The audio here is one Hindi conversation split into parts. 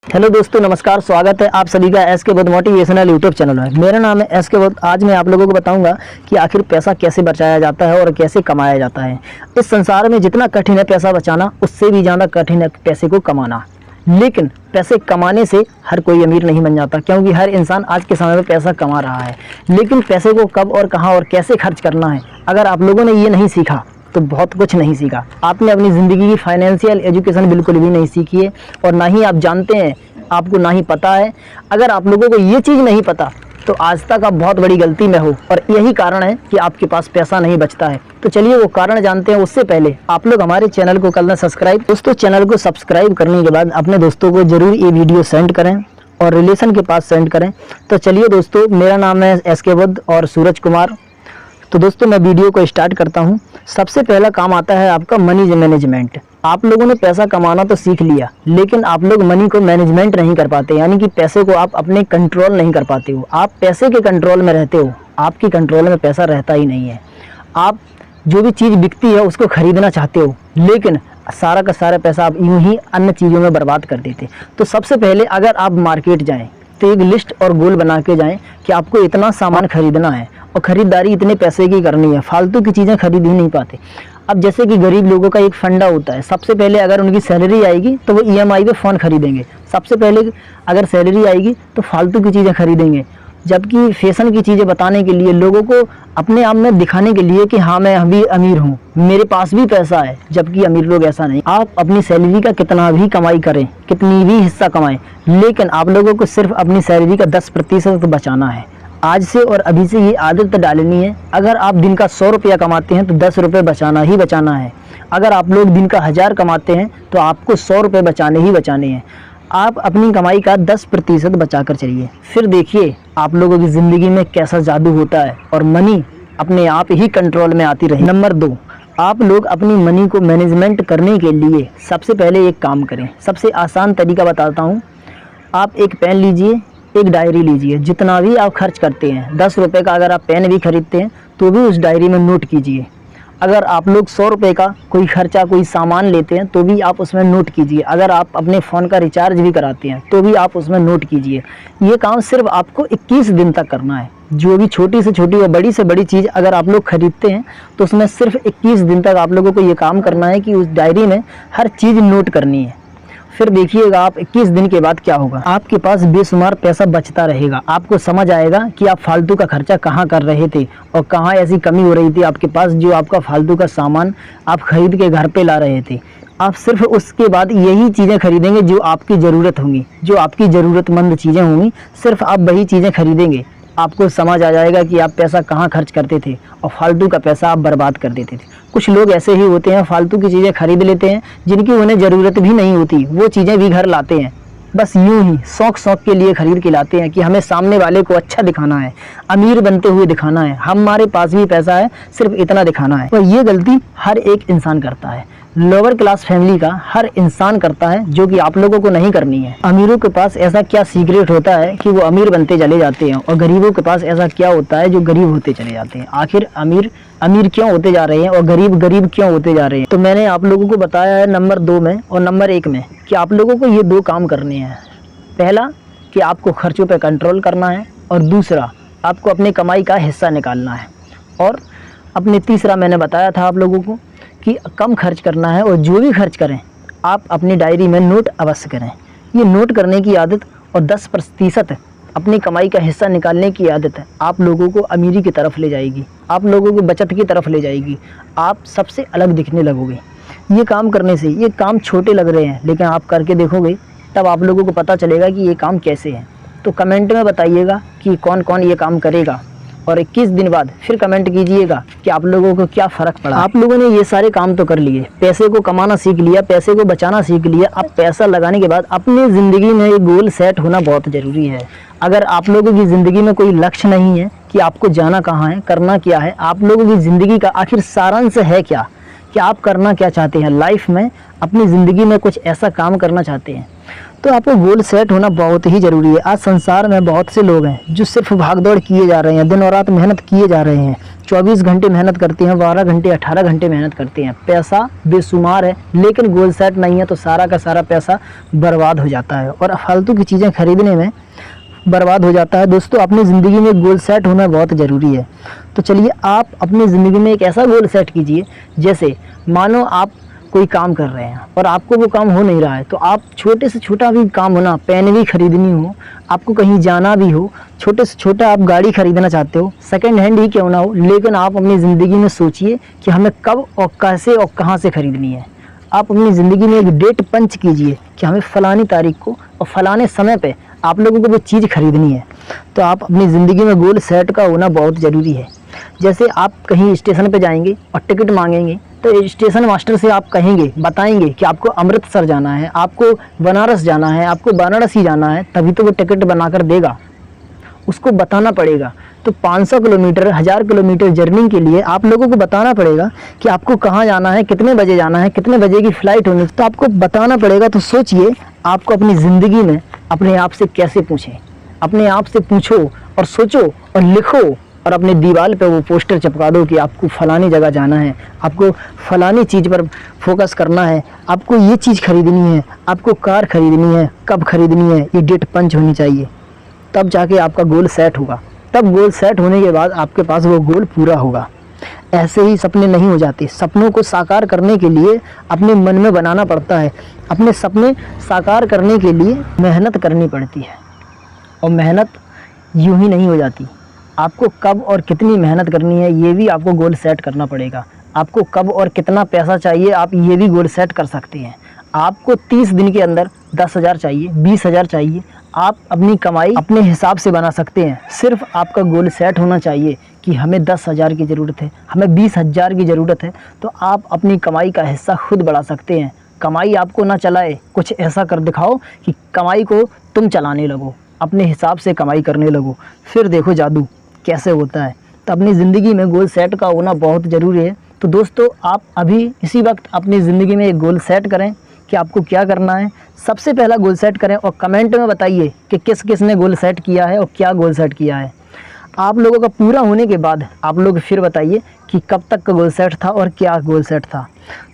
हेलो दोस्तों, नमस्कार। स्वागत है आप सभी का एस के बुद्ध मोटिवेशनल यूट्यूब चैनल में। मेरा नाम है एस के बुद्ध। आज मैं आप लोगों को बताऊंगा कि आखिर पैसा कैसे बचाया जाता है और कैसे कमाया जाता है। इस संसार में जितना कठिन है पैसा बचाना, उससे भी ज़्यादा कठिन है पैसे को कमाना। लेकिन पैसे कमाने से हर कोई अमीर नहीं बन जाता, क्योंकि हर इंसान आज के समय में पैसा कमा रहा है। लेकिन पैसे को कब और कहाँ और कैसे खर्च करना है, अगर आप लोगों ने ये नहीं सीखा तो बहुत कुछ नहीं सीखा। आपने अपनी ज़िंदगी की फाइनेंशियल एजुकेशन बिल्कुल भी नहीं सीखी है और ना ही आप जानते हैं, आपको ना ही पता है। अगर आप लोगों को ये चीज़ नहीं पता तो आज तक आप बहुत बड़ी गलती में हो और यही कारण है कि आपके पास पैसा नहीं बचता है। तो चलिए वो कारण जानते हैं। उससे पहले आप लोग हमारे चैनल को कर लें सब्सक्राइब। दोस्तों, चैनल को सब्सक्राइब करने के बाद अपने दोस्तों को ज़रूर ये वीडियो सेंड करें और रिलेशन के पास सेंड करें। तो चलिए दोस्तों, मेरा नाम है एस के बुद्ध और सूरज कुमार। तो दोस्तों, मैं वीडियो को स्टार्ट करता हूं। सबसे पहला काम आता है आपका मनी मैनेजमेंट। आप लोगों ने पैसा कमाना तो सीख लिया, लेकिन आप लोग मनी को मैनेजमेंट नहीं कर पाते, यानी कि पैसे को आप अपने कंट्रोल नहीं कर पाते हो। आप पैसे के कंट्रोल में रहते हो, आपकी कंट्रोल में पैसा रहता ही नहीं है। आप जो भी चीज़ बिकती है उसको खरीदना चाहते हो, लेकिन सारा का सारा पैसा आप यूं ही अन्य चीज़ों में बर्बाद कर देते। तो सबसे पहले अगर आप मार्केट जाएँ तो एक लिस्ट और गोल बना के जाएँ कि आपको इतना सामान खरीदना है और ख़रीदारी इतने पैसे की करनी है। फालतू की चीज़ें खरीद ही नहीं पाते। अब जैसे कि गरीब लोगों का एक फंडा होता है, सबसे पहले अगर उनकी सैलरी आएगी तो वो ईएमआई पे फ़ोन खरीदेंगे। सबसे पहले अगर सैलरी आएगी तो फालतू की चीज़ें खरीदेंगे, जबकि फैशन की चीज़ें बताने के लिए, लोगों को अपने आप में दिखाने के लिए कि हाँ मैं अभी अमीर हूँ, मेरे पास भी पैसा है, जबकि अमीर लोग ऐसा नहीं। आप अपनी सैलरी का कितना भी कमाई करें, कितनी भी हिस्सा कमाएं, लेकिन आप लोगों को सिर्फ अपनी सैलरी का 10% बचाना है। आज से और अभी से ये आदत डालनी है। अगर आप दिन का 100 रुपया कमाते हैं तो 10 रुपये बचाना ही बचाना है। अगर आप लोग दिन का 1000 कमाते हैं तो आपको 100 रुपये बचाने ही बचाने हैं। आप अपनी कमाई का 10% बचा कर चलिए, फिर देखिए आप लोगों की ज़िंदगी में कैसा जादू होता है और मनी अपने आप ही कंट्रोल में आती रहे। नंबर 2, आप लोग अपनी मनी को मैनेजमेंट करने के लिए सबसे पहले एक काम करें। सबसे आसान तरीका बताता हूँ। आप एक पेन लीजिए, एक डायरी लीजिए। जितना भी आप खर्च करते हैं, 10 रुपये का अगर आप पेन भी खरीदते हैं तो भी उस डायरी में नोट कीजिए। अगर आप लोग 100 रुपये का कोई खर्चा, कोई सामान लेते हैं तो भी आप उसमें नोट कीजिए। अगर आप अपने फ़ोन का रिचार्ज भी कराते हैं तो भी आप उसमें नोट कीजिए। ये काम सिर्फ आपको 21 दिन तक करना है। जो भी छोटी से छोटी और बड़ी से बड़ी चीज़ अगर आप लोग खरीदते हैं तो उसमें सिर्फ 21 दिन तक आप लोगों को ये काम करना है कि उस डायरी में हर चीज़ नोट करनी है। फिर देखिएगा आप 21 दिन के बाद क्या होगा। आपके पास बेशुमार पैसा बचता रहेगा। आपको समझ आएगा कि आप फालतू का खर्चा कहाँ कर रहे थे और कहाँ ऐसी कमी हो रही थी आपके पास, जो आपका फालतू का सामान आप खरीद के घर पे ला रहे थे। आप सिर्फ उसके बाद यही चीज़ें खरीदेंगे जो आपकी ज़रूरत होंगी, जो आपकी ज़रूरतमंद चीज़ें होंगी, सिर्फ आप वही चीज़ें खरीदेंगे। आपको समझ आ जाएगा कि आप पैसा कहाँ खर्च करते थे और फालतू का पैसा आप बर्बाद कर देते थे। कुछ लोग ऐसे ही होते हैं, फालतू की चीज़ें खरीद लेते हैं जिनकी उन्हें ज़रूरत भी नहीं होती। वो चीज़ें भी घर लाते हैं, बस यूं ही शौक के लिए खरीद के लाते हैं कि हमें सामने वाले को अच्छा दिखाना है, अमीर बनते हुए दिखाना है, हमारे पास भी पैसा है, सिर्फ इतना दिखाना है। और ये गलती हर एक इंसान करता है। लोअर क्लास फैमिली का हर इंसान करता है, जो कि आप लोगों को नहीं करनी है। अमीरों के पास ऐसा क्या सीक्रेट होता है कि वो अमीर बनते चले जाते हैं, और गरीबों के पास ऐसा क्या होता है जो गरीब होते चले जाते हैं। आखिर अमीर अमीर क्यों होते जा रहे हैं और गरीब गरीब क्यों होते जा रहे हैं? तो मैंने आप लोगों को बताया है नंबर 2 में और नंबर 1 में कि आप लोगों को ये 2 काम करने हैं। पहला कि आपको खर्चों पर कंट्रोल करना है, और दूसरा आपको अपने कमाई का हिस्सा निकालना है। और अपने तीसरा मैंने बताया था आप लोगों को कि कम खर्च करना है, और जो भी खर्च करें आप अपनी डायरी में नोट अवश्य करें। ये नोट करने की आदत और 10% अपनी कमाई का हिस्सा निकालने की आदत है आप लोगों को अमीरी की तरफ ले जाएगी, आप लोगों को बचत की तरफ ले जाएगी। आप सबसे अलग दिखने लगोगे ये काम करने से। ये काम छोटे लग रहे हैं, लेकिन आप करके देखोगे तब आप लोगों को पता चलेगा कि ये काम कैसे है। तो कमेंट में बताइएगा कि कौन कौन ये काम करेगा, और 21 दिन बाद फिर कमेंट कीजिएगा कि आप लोगों को क्या फ़र्क पड़ा। आप लोगों ने ये सारे काम तो कर लिए, पैसे को कमाना सीख लिया, पैसे को बचाना सीख लिया। अब पैसा लगाने के बाद अपनी ज़िंदगी में एक गोल सेट होना बहुत ज़रूरी है। अगर आप लोगों की ज़िंदगी में कोई लक्ष्य नहीं है कि आपको जाना कहाँ है, करना क्या है, आप लोगों की ज़िंदगी का आखिर सारांश है क्या, कि आप करना क्या चाहते हैं लाइफ में, अपनी ज़िंदगी में कुछ ऐसा काम करना चाहते हैं, तो आपको गोल सेट होना बहुत ही ज़रूरी है। आज संसार में बहुत से लोग हैं जो सिर्फ भागदौड़ किए जा रहे हैं, दिन और रात मेहनत किए जा रहे हैं, 24 घंटे मेहनत करते हैं, 12 घंटे 18 घंटे मेहनत करते हैं, पैसा बेशुमार है, लेकिन गोल सेट नहीं है तो सारा का सारा पैसा बर्बाद हो जाता है और फालतू की चीज़ें खरीदने में बर्बाद हो जाता है। दोस्तों, अपनी ज़िंदगी में गोल सेट होना बहुत ज़रूरी है। तो चलिए आप अपनी ज़िंदगी में एक ऐसा गोल सेट कीजिए, जैसे मानो आप कोई काम कर रहे हैं और आपको वो काम हो नहीं रहा है, तो आप छोटे से छोटा भी काम होना, पेन भी खरीदनी हो, आपको कहीं जाना भी हो, छोटे से छोटा आप गाड़ी खरीदना चाहते हो, सेकंड हैंड ही क्यों ना हो, लेकिन आप अपनी ज़िंदगी में सोचिए कि हमें कब और कैसे और कहाँ से खरीदनी है। आप अपनी ज़िंदगी में एक डेट पंच कीजिए कि हमें फ़लानी तारीख को और फ़लाने समय पे आप लोगों को वो चीज़ खरीदनी है। तो आप अपनी ज़िंदगी में गोल सेट का होना बहुत ज़रूरी है। जैसे आप कहीं स्टेशन पे जाएंगे और टिकट मांगेंगे, तो स्टेशन मास्टर से आप कहेंगे, बताएंगे कि आपको अमृतसर जाना है, आपको बनारस जाना है, आपको वाराणसी जाना है, तभी तो वो टिकट बनाकर देगा, उसको बताना पड़ेगा। तो 500 किलोमीटर 1000 किलोमीटर जर्नी के लिए आप लोगों को बताना पड़ेगा कि आपको कहाँ जाना है, कितने बजे जाना है, कितने बजे की फ़्लाइट होनी, तो आपको बताना पड़ेगा। तो सोचिए आपको अपनी ज़िंदगी में अपने आप से कैसे पूछें, अपने आप से पूछो और सोचो और लिखो और अपने दीवार पे वो पोस्टर चिपका दो कि आपको फ़लानी जगह जाना है, आपको फ़लानी चीज़ पर फोकस करना है, आपको ये चीज़ खरीदनी है, आपको कार खरीदनी है, कब खरीदनी है, ये डेट पंच होनी चाहिए। तब जाके आपका गोल सेट होगा। तब गोल सेट होने के बाद आपके पास वो गोल पूरा होगा। ऐसे ही सपने नहीं हो जाते। सपनों को साकार करने के लिए अपने मन में बनाना पड़ता है। अपने सपने साकार करने के लिए मेहनत करनी पड़ती है और मेहनत यूं ही नहीं हो जाती। आपको कब और कितनी मेहनत करनी है ये भी आपको गोल सेट करना पड़ेगा। आपको कब और कितना पैसा चाहिए आप ये भी गोल सेट कर सकते हैं। आपको 30 दिन के अंदर 10,000 चाहिए, 20,000 चाहिए, आप अपनी कमाई अपने हिसाब से बना सकते हैं। सिर्फ आपका गोल सेट होना चाहिए कि हमें 10,000 की ज़रूरत है, हमें 20,000 की ज़रूरत है, तो आप अपनी कमाई का हिस्सा खुद बढ़ा सकते हैं। कमाई आपको ना चलाए, कुछ ऐसा कर दिखाओ कि कमाई को तुम चलाने लगो, अपने हिसाब से कमाई करने लगो, फिर देखो जादू कैसे होता है। तो अपनी ज़िंदगी में गोल सेट का होना बहुत ज़रूरी है। तो दोस्तों, आप अभी इसी वक्त अपनी ज़िंदगी में एक गोल सेट करें कि आपको क्या करना है। सबसे पहला गोल सेट करें और कमेंट में बताइए कि किस किस ने गोल सेट किया है और क्या गोल सेट किया है। आप लोगों का पूरा होने के बाद आप लोग फिर बताइए कि कब तक का गोल सेट था और क्या गोल सेट था।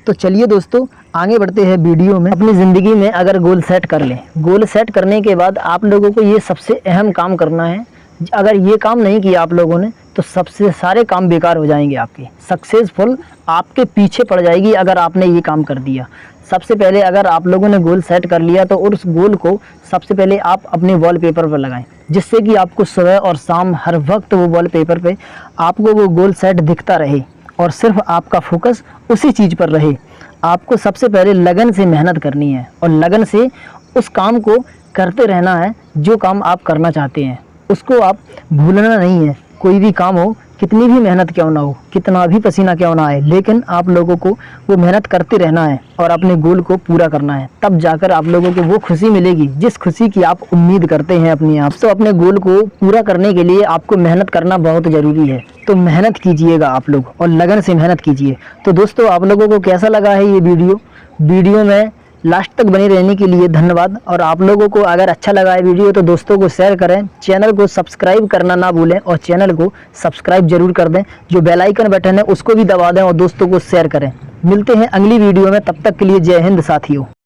तो चलिए दोस्तों, आगे बढ़ते हैं वीडियो में। अपनी ज़िंदगी में अगर गोल सेट कर लें, गोल सेट करने के बाद आप लोगों को ये सबसे अहम काम करना है। अगर ये काम नहीं किया आप लोगों ने तो सबसे सारे काम बेकार हो जाएंगे। आपके सक्सेसफुल आपके पीछे पड़ जाएगी अगर आपने ये काम कर दिया। सबसे पहले अगर आप लोगों ने गोल सेट कर लिया तो उस गोल को सबसे पहले आप अपने वॉलपेपर पर लगाएं, जिससे कि आपको सुबह और शाम हर वक्त वो वॉलपेपर पे आपको वो गोल सेट दिखता रहे और सिर्फ आपका फोकस उसी चीज़ पर रहे। आपको सबसे पहले लगन से मेहनत करनी है और लगन से उस काम को करते रहना है। जो काम आप करना चाहते हैं उसको आप भूलना नहीं है। कोई भी काम हो, कितनी भी मेहनत क्यों ना हो, कितना भी पसीना क्यों ना आए, लेकिन आप लोगों को वो मेहनत करते रहना है और अपने गोल को पूरा करना है। तब जाकर आप लोगों को वो खुशी मिलेगी जिस खुशी की आप उम्मीद करते हैं अपने आप। तो अपने गोल को पूरा करने के लिए आपको मेहनत करना बहुत ज़रूरी है। तो मेहनत कीजिएगा आप लोग और लगन से मेहनत कीजिए। तो दोस्तों, आप लोगों को कैसा लगा है ये वीडियो में लास्ट तक बने रहने के लिए धन्यवाद। और आप लोगों को अगर अच्छा लगा है वीडियो तो दोस्तों को शेयर करें, चैनल को सब्सक्राइब करना ना भूलें और चैनल को सब्सक्राइब जरूर कर दें। जो बेल आइकन बटन है उसको भी दबा दें और दोस्तों को शेयर करें। मिलते हैं अगली वीडियो में, तब तक के लिए जय हिंद साथियों।